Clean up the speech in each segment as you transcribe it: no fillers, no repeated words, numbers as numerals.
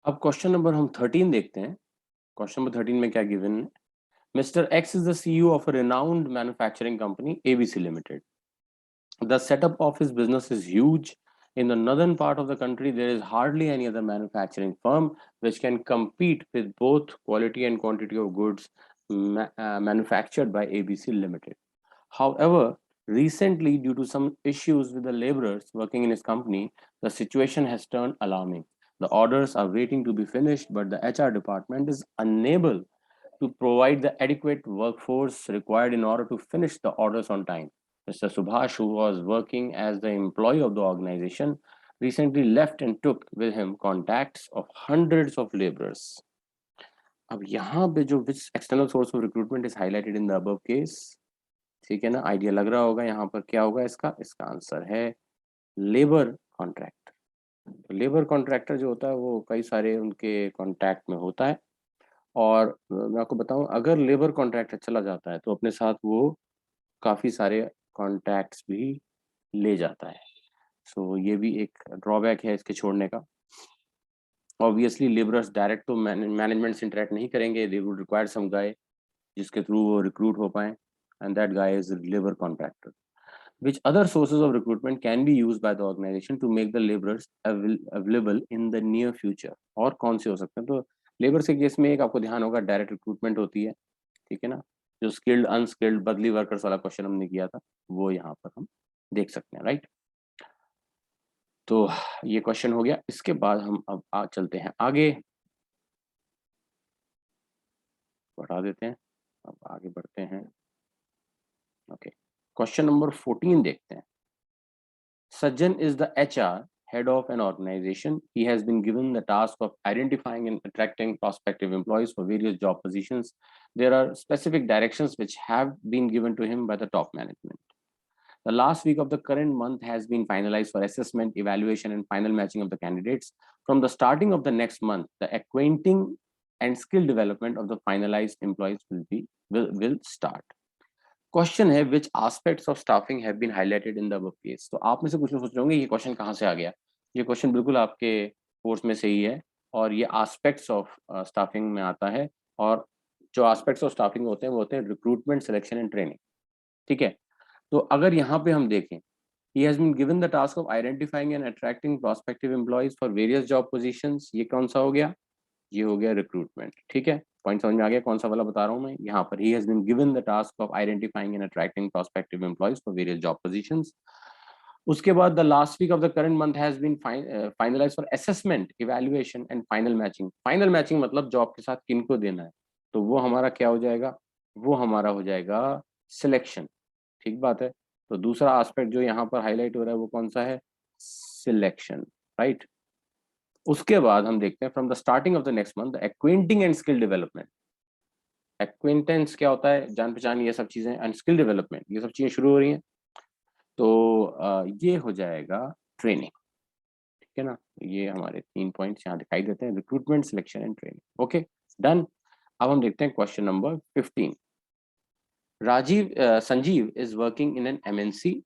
अब question number हम 13 देखते हैं। क्वेश्चन नंबर 13 में क्या गिवन है? Mr. X is the CEO of a renowned manufacturing company, ABC Limited. The setup of his business is huge. In the northern part of the country, there is hardly any other manufacturing firm which can compete with both quality and quantity of goods manufactured by ABC Limited. However, recently, due to some issues with the laborers working in his company, the situation has turned alarming. The orders are waiting to be finished, but the HR department is unable to provide the adequate workforce required in order to finish the orders on time. Mr. Subhash, who was working as the employee of the organization, recently left and took with him contacts of hundreds of laborers. अब यहाँ पे जो which external source of recruitment is highlighted in the above case, ठीक है ना, idea लग रहा होगा यहाँ पर क्या होगा इसका आंसर है लेबर कॉन्ट्रैक्ट। तो लेबर कॉन्ट्रैक्टर जो होता है वो कई सारे उनके कॉन्टैक्ट में होता है और मैं आपको बताऊं अगर लेबर कॉन्ट्रैक्टर चला जाता है तो अपने साथ वो काफ़ी सारे कॉन्टैक्ट्स भी ले जाता है। सो ये भी एक ड्रॉबैक है इसके छोड़ने का। ऑब्वियसली लेबरर्स डायरेक्ट तो मैनेजमेंट से इंटरेक्ट नहीं करेंगे, दे वुड रिक्वायर सम गाय जिसके थ्रू वो रिक्रूट हो पाए, and that guy is labour contractor. Which other sources of recruitment can be used by the organization to make the laborers available in the near future? और कौन से हो सकते हैं? तो लेबर के केस में एक आपको ध्यान होगा डायरेक्ट रिक्रूटमेंट होती है, ठीक है ना। जो स्किल्ड अनस्किल्ड बदली वर्कर्स वाला क्वेश्चन हमने किया था वो यहाँ पर हम देख सकते हैं, राइट। तो ये क्वेश्चन हो गया। इसके बाद हम अब चलते हैं आगे, बढ़ा देते हैं, अब आगे बढ़ते हैं। ओके, क्वेश्चन नंबर 14 देखते हैं। Sajjan is the HR head of an organization. He has been given the task of identifying and attracting prospective employees for various job positions. There are specific directions which have been given to him by the top management. The last week of the current month has been finalized for assessment, evaluation, and final matching of the candidates. From the starting of the next month, the acquainting and skill development of the finalized employees will start. Question है which aspects of staffing have been highlighted in the above case. तो आप में से कुछ लोग सोच रहे होंगे ये क्वेश्चन कहाँ से आ गया। ये क्वेश्चन बिल्कुल आपके कोर्स में से ही है और ये एस्पेक्ट्स ऑफ स्टाफिंग में आता है। और जो एस्पेक्ट्स ऑफ स्टाफिंग होते हैं वो होते हैं रिक्रूटमेंट, सिलेक्शन एंड ट्रेनिंग, ठीक है। तो अगर यहाँ पे हम देखें, he has been given the task of identifying and attracting prospective employees for various job positions, ये कौन सा हो गया? ये हो गया रिक्रूटमेंट, ठीक है। पॉइंट समझ में आ गया कौन सा वाला बता रहा हूँ मैं। यहाँ पर he has been given the task of identifying and attracting prospective employees for various job positions. उसके बाद the last week of the current month has been finalized for assessment, evaluation and final matching. Final matching मतलब job के साथ किनको देना है, तो वो हमारा क्या हो जाएगा? वो हमारा हो जाएगा सिलेक्शन, ठीक बात है। तो दूसरा एस्पेक्ट जो यहाँ पर हाईलाइट हो रहा है वो कौन सा है? Selection, right. उसके बाद हम देखते हैं from the starting of the next month acquainting and skill development. Acquaintance क्या होता है? जान पहचान, ये सब चीजें, एंड स्किल डेवलपमेंट, ये सब चीजें शुरू हो रही हैं। तो ये हो जाएगा ट्रेनिंग, ठीक है ना। ये हमारे 3 पॉइंट्स यहाँ दिखाई देते हैं, recruitment, selection and training. Okay, done. अब हम देखते हैं question number 15। Sanjeev is working in an MNC.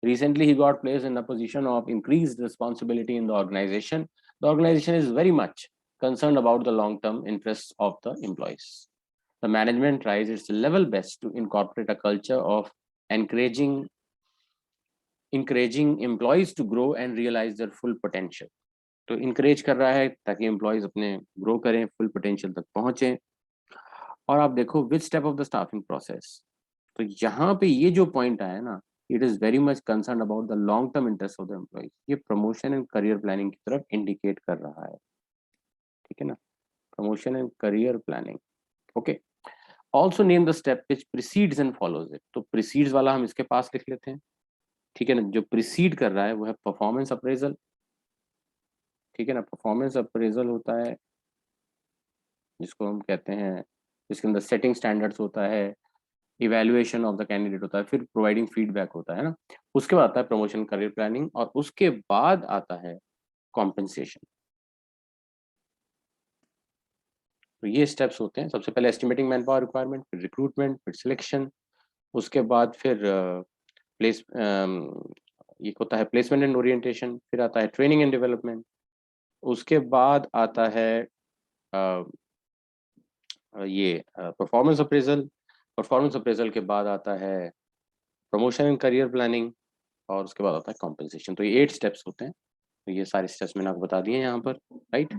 Recently, he got placed in a position of increased responsibility in the organization. The organization is very much concerned about the long-term interests of the employees. The management tries its level best to incorporate a culture of encouraging employees to grow and realize their full potential. तो encourage कर रहा है ताकि employees अपने grow करें, full potential तक पहुंचे। और आप देखो which step of the staffing process, तो यहाँ पे ये जो पॉइंट आया ना, it is very much concern about the long term interest of the employee. ये प्रमोशन एंड करियर प्लानिंग की तरफ इंडिकेट कर रहा है, ठीक है ना, promotion and career planning. Okay, also name the step which precedes and follows it. तो प्रीसीड्स वाला हम इसके पास लिख लेते हैं, ठीक है ना। जो प्रीसीड कर रहा है वो है परफॉर्मेंस अप्रेजल, ठीक है ना। परफॉर्मेंस अप्रेजल होता है जिसको हम कहते हैं, जिसके अंदर सेटिंग स्टैंडर्ड्स होता है, इवैल्यूएशन ऑफ द कैंडिडेट होता है, फिर प्रोवाइडिंग फीडबैक होता है ना। उसके बाद आता है प्रमोशन, करियर प्लानिंग, और उसके बाद आता है कॉम्पेंसेशन। तो ये स्टेप्स होते हैं। सबसे पहले एस्टिमेटिंग मैन पावर रिक्वायरमेंट, फिर रिक्रूटमेंट, फिर सिलेक्शन, उसके बाद फिर ये होता है प्लेसमेंट एंड ओरिएंटेशन, फिर आता है ट्रेनिंग एंड डेवलपमेंट, उसके बाद आता है ये परफॉर्मेंस अप्रेजल। परफॉर्मेंस अप्रेजल के बाद आता है प्रमोशन एंड करियर प्लानिंग, और उसके बाद आता है कॉम्पेंसेशन। तो ये 8 स्टेप्स होते हैं। तो ये सारे स्टेप्स मैंने आपको बता दिए यहाँ पर, राइट।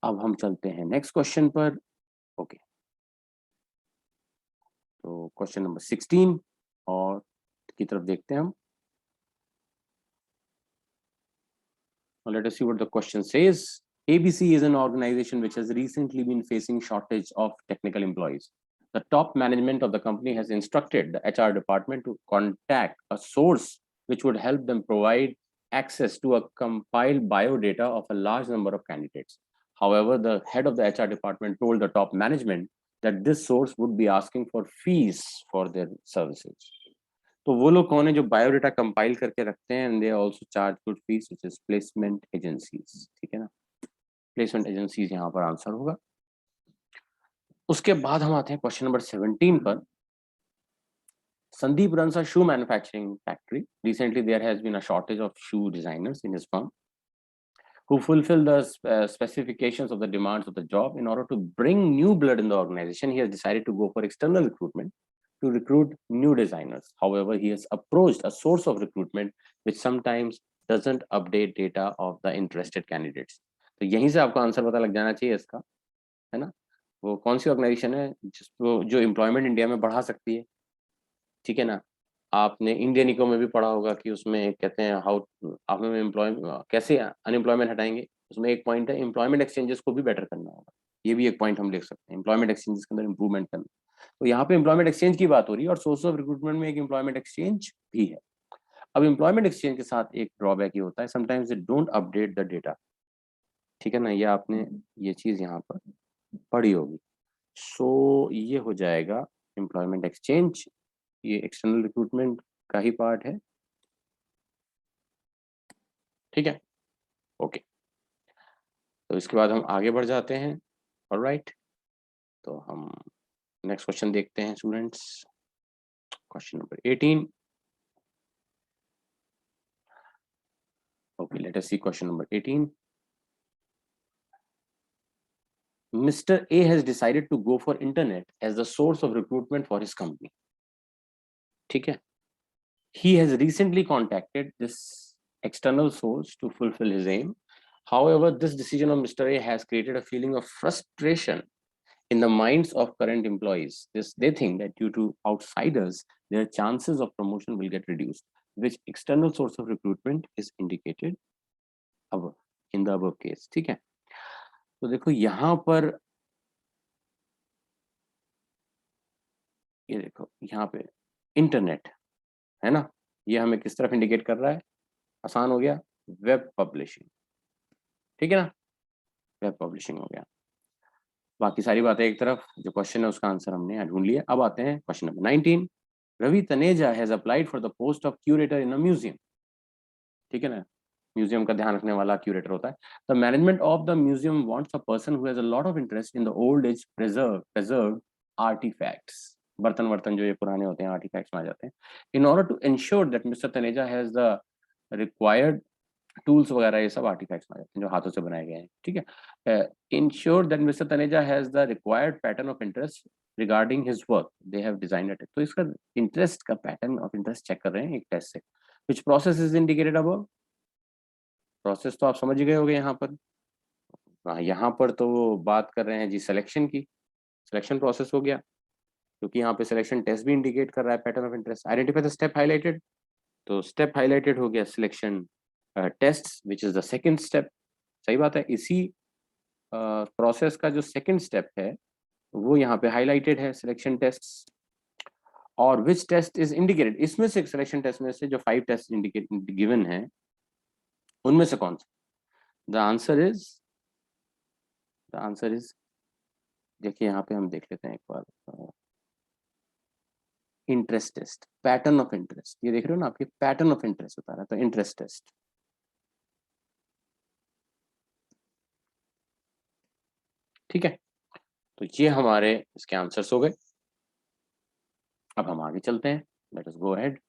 अब हम चलते हैं नेक्स्ट क्वेश्चन पर। ओके, तो क्वेश्चन नंबर 16 और की तरफ देखते हैं हम। Let us see what the question says. ABC is an organization which has recently been facing shortage of technical employees. The top management of the company has instructed the HR department to contact a source which would help them provide access to a compiled biodata of a large number of candidates. However, the head of the HR department told the top management that this source would be asking for fees for their services. तो वो लोग कौन है जो biodata compile करके रखते हैं, and they also charge good fees, which is placement agencies. ठीक है ना, प्लेसमेंट एजेंसीज यहाँ पर आंसर होगा। उसके बाद हम आते हैं क्वेश्चन नंबर 17 पर। Sandeep runs a shoe manufacturing factory. Recently, there has been a shortage of shoe designers in his firm who fulfill the specifications of the demands of the job. In order to bring new blood in the organization, he has decided to go for external recruitment to recruit new designers. However, he has approached a source of recruitment which sometimes doesn't update data of the interested candidates. तो यहीं से आपको answer पता लग जाना चाहिए इसका, है ना। वो कौन सी ऑर्गेनाइजेशन है जिसको जो एम्प्लॉयमेंट इंडिया में बढ़ा सकती है, ठीक है ना। आपने इंडियन इको में भी पढ़ा होगा कि उसमें कहते हैं हाउ आप में एम्प्लॉय कैसे अनएम्प्लॉयमेंट हटाएंगे। उसमें एक पॉइंट है एम्प्लॉयमेंट एक्सचेंजेस को भी बेटर करना होगा। ये भी एक पॉइंट हम लिख सकते हैं, एम्प्लॉयमेंट एक्सचेंजेस के अंदर इंप्रूवमेंट करना। तो यहाँ पे एम्प्लॉयमेंट एक्सचेंज की बात हो रही है और सोर्स ऑफ रिक्रूटमेंट में एक एम्प्लॉयमेंट एक्सचेंज भी है। अब एम्प्लॉयमेंट एक्सचेंज के साथ एक ड्रॉबैक ये होता है, sometimes they don't update the data. ठीक है ना, ये आपने ये चीज यहाँ पर पढ़ी होगी। सो ये हो जाएगा एम्प्लॉयमेंट एक्सचेंज, ये एक्सटर्नल रिक्रूटमेंट का ही पार्ट है। ठीक है, ओके। तो इसके बाद हम आगे बढ़ जाते हैं। ऑलराइट, तो हम नेक्स्ट क्वेश्चन देखते हैं students. Question number 18। Okay, let us see question number 18। Mr. A has decided to go for internet as the source of recruitment for his company. ठीक है, he has recently contacted this external source to fulfill his aim. However, this decision of Mr. A has created a feeling of frustration in the minds of current employees. They think that due to outsiders, their chances of promotion will get reduced, which external source of recruitment is indicated above, in the above case. ठीक है, तो देखो यहाँ पर, ये देखो यहाँ पे इंटरनेट है ना, ये हमें किस तरफ इंडिकेट कर रहा है, आसान हो गया, वेब पब्लिशिंग। ठीक है ना, वेब पब्लिशिंग हो गया। बाकी सारी बातें एक तरफ, जो क्वेश्चन है उसका आंसर हमने यहाँ ढूंढ लिया। अब आते हैं question number 19। Ravi Taneja has applied for the post of curator in a museum. ठीक है ना, म्यूजियम का ध्यान रखने वाला क्यूरेटर होता है। The management of the museum wants a person who has a lot of interest in the old age preserved artifacts. बर्तन वर्तन जो ये पुराने होते हैं आर्टिफैक्ट्स में आ जाते हैं। In order to ensure that mister Taneja has the required tools वगैरह, ये सब आर्टिफैक्ट्स में आ जाते हैं जो हाथों से बनाए गए हैं। ठीक है, ensure that mister Taneja has the required pattern of interest regarding his work they have designed it. तो इसका इंटरेस्ट का पैटर्न ऑफ इंटरेस्ट चेक कर रहे हैं एक टेस्ट से। Which process is indicated above. Process तो आप समझ गए होंगे यहाँ पर। हाँ, यहाँ पर तो वो बात कर रहे हैं जी सिलेक्शन की, सिलेक्शन प्रोसेस हो गया, क्योंकि यहाँ पे सिलेक्शन टेस्ट भी इंडिकेट कर रहा है pattern of interest. Identify the step highlighted, तो स्टेप हाईलाइटेड हो गया selection test which is the second step. सही बात है, इसी प्रोसेस का जो सेकंड स्टेप है वो यहाँ पे हाईलाइटेड है, सिलेक्शन टेस्ट। और विच टेस्ट इज इंडिकेटेड, इसमें से सिलेक्शन टेस्ट में से जो 5 टेस्ट इंडिकेट गिवन है उनमें से कौन सा। द आंसर इज देखिए यहाँ पे हम देख लेते हैं एक बार। Interest test, pattern of interest, ये देख रहे हो ना आपके पैटर्न ऑफ इंटरेस्ट बता रहा है, तो इंटरेस्ट टेस्ट। ठीक है, तो ये हमारे इसके आंसर्स हो गए। अब हम आगे चलते हैं, let us go ahead.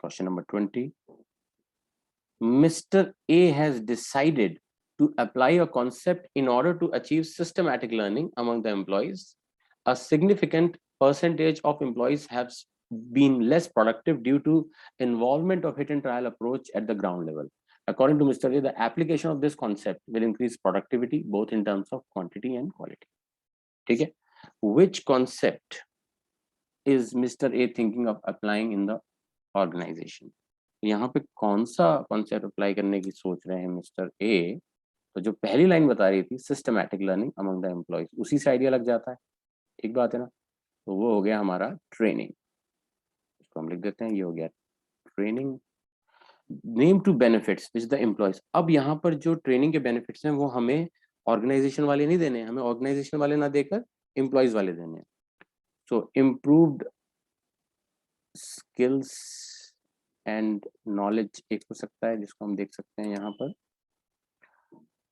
Question number 20. Mr. A has decided to apply a concept in order to achieve systematic learning among the employees. A significant percentage of employees have been less productive due to involvement of hit and trial approach at the ground level. According to Mr. A, the application of this concept will increase productivity both in terms of quantity and quality. ठीक है? Which concept is Mr. A thinking of applying in the organization? यहाँ पे कौन सा concept apply करने की सोच रहे हैं मिस्टर ए? तो जो पहली लाइन बता रही थी systematic learning among the employees, उसी से आइडिया लग जाता है। ठीक बात है ना? तो वो हो गया हमारा ट्रेनिंग। इसको हम लिख देते हैं, ये हो गया training. Name two benefits which the employees. अब यहाँ पर जो ट्रेनिंग के बेनिफिट्स हैं वो हमें ऑर्गेनाइजेशन वाले नहीं देने, हमें ऑर्गेनाइजेशन वाले ना देकर एम्प्लॉइज वाले देने हैं। सो इम्प्रूव्ड स्किल्स एंड नॉलेज एक हो सकता है जिसको हम देख सकते हैं यहाँ पर,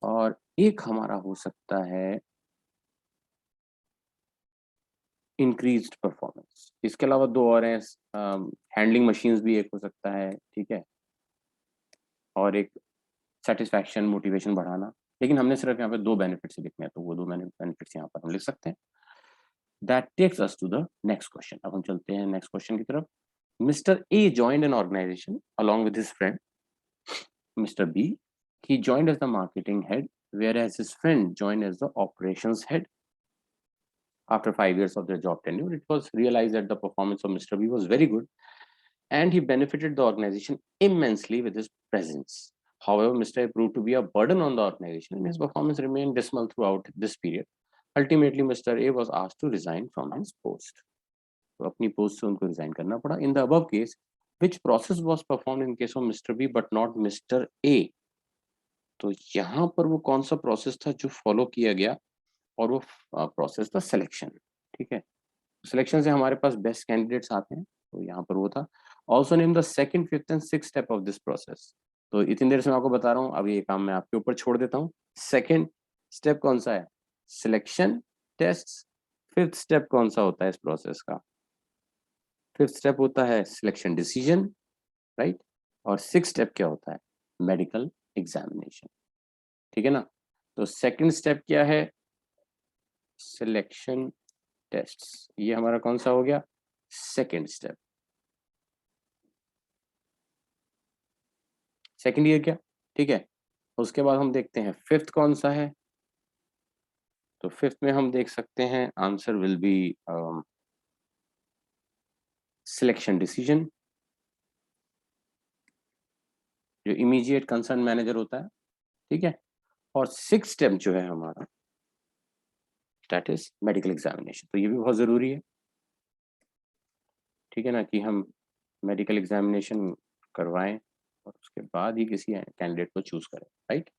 और एक हमारा हो सकता है इंक्रीज्ड परफॉर्मेंस। इसके अलावा दो और हैं, हैंडलिंग मशीन्स भी एक हो सकता है, ठीक है, और एक सेटिस्फैक्शन मोटिवेशन बढ़ाना। लेकिन हमने सिर्फ यहाँ पे दो बेनिफिट्स लिखने हैं, तो वो दो बेनिफिट्स यहाँ पर हम लिख सकते हैं। That takes us to the next question. अब हम चलते हैं नेक्स्ट क्वेश्चन की तरफ। Mister A joined an organisation along with his friend Mr. B. He joined as the marketing head, whereas his friend joined as the operations head. After 5 years of their job tenure, it was realized that the performance of Mr. B was very good and he benefited the organization immensely with his presence. However, Mr. A proved to be a burden on the organization and his performance remained dismal throughout this period. Ultimately, Mr. A was asked to resign from his post. तो अपनी post से उनको resign करना पड़ा। इन the above case which process was performed in case of Mr. B but not Mr. A? तो यहाँ पर वो कौन सा प्रोसेस था जो फॉलो किया गया, और वो प्रोसेस था सिलेक्शन। ठीक है, सिलेक्शन से हमारे पास बेस्ट कैंडिडेट्स आते हैं, तो यहाँ पर वो था। Also name the second, fifth and six step of this process. तो इतनी देर से मैं आपको बता रहा हूँ, अब ये काम मैं आपके ऊपर छोड़ देता हूँ। सेकंड स्टेप कौन सा है? Selection test. फिफ्थ स्टेप कौन सा होता है इस प्रोसेस का? फिफ्थ स्टेप होता है सिलेक्शन डिसीजन, राइट। और सिक्स स्टेप क्या होता है? Medical examination. ठीक है ना? तो सेकंड स्टेप क्या है? Selection tests. ये हमारा कौन सा हो गया? Second step. सेकंड ईयर क्या? ठीक है, उसके बाद हम देखते हैं फिफ्थ कौन सा है। तो फिफ्थ में हम देख सकते हैं answer will be selection decision, जो इमीडिएट कंसर्न मैनेजर होता है। ठीक है, और सिक्स स्टेप जो है हमारा दैट इज मेडिकल एग्जामिनेशन। तो ये भी बहुत जरूरी है, ठीक है ना, कि हम मेडिकल एग्जामिनेशन करवाएं और उसके बाद ही किसी कैंडिडेट को चूज करें, राइट।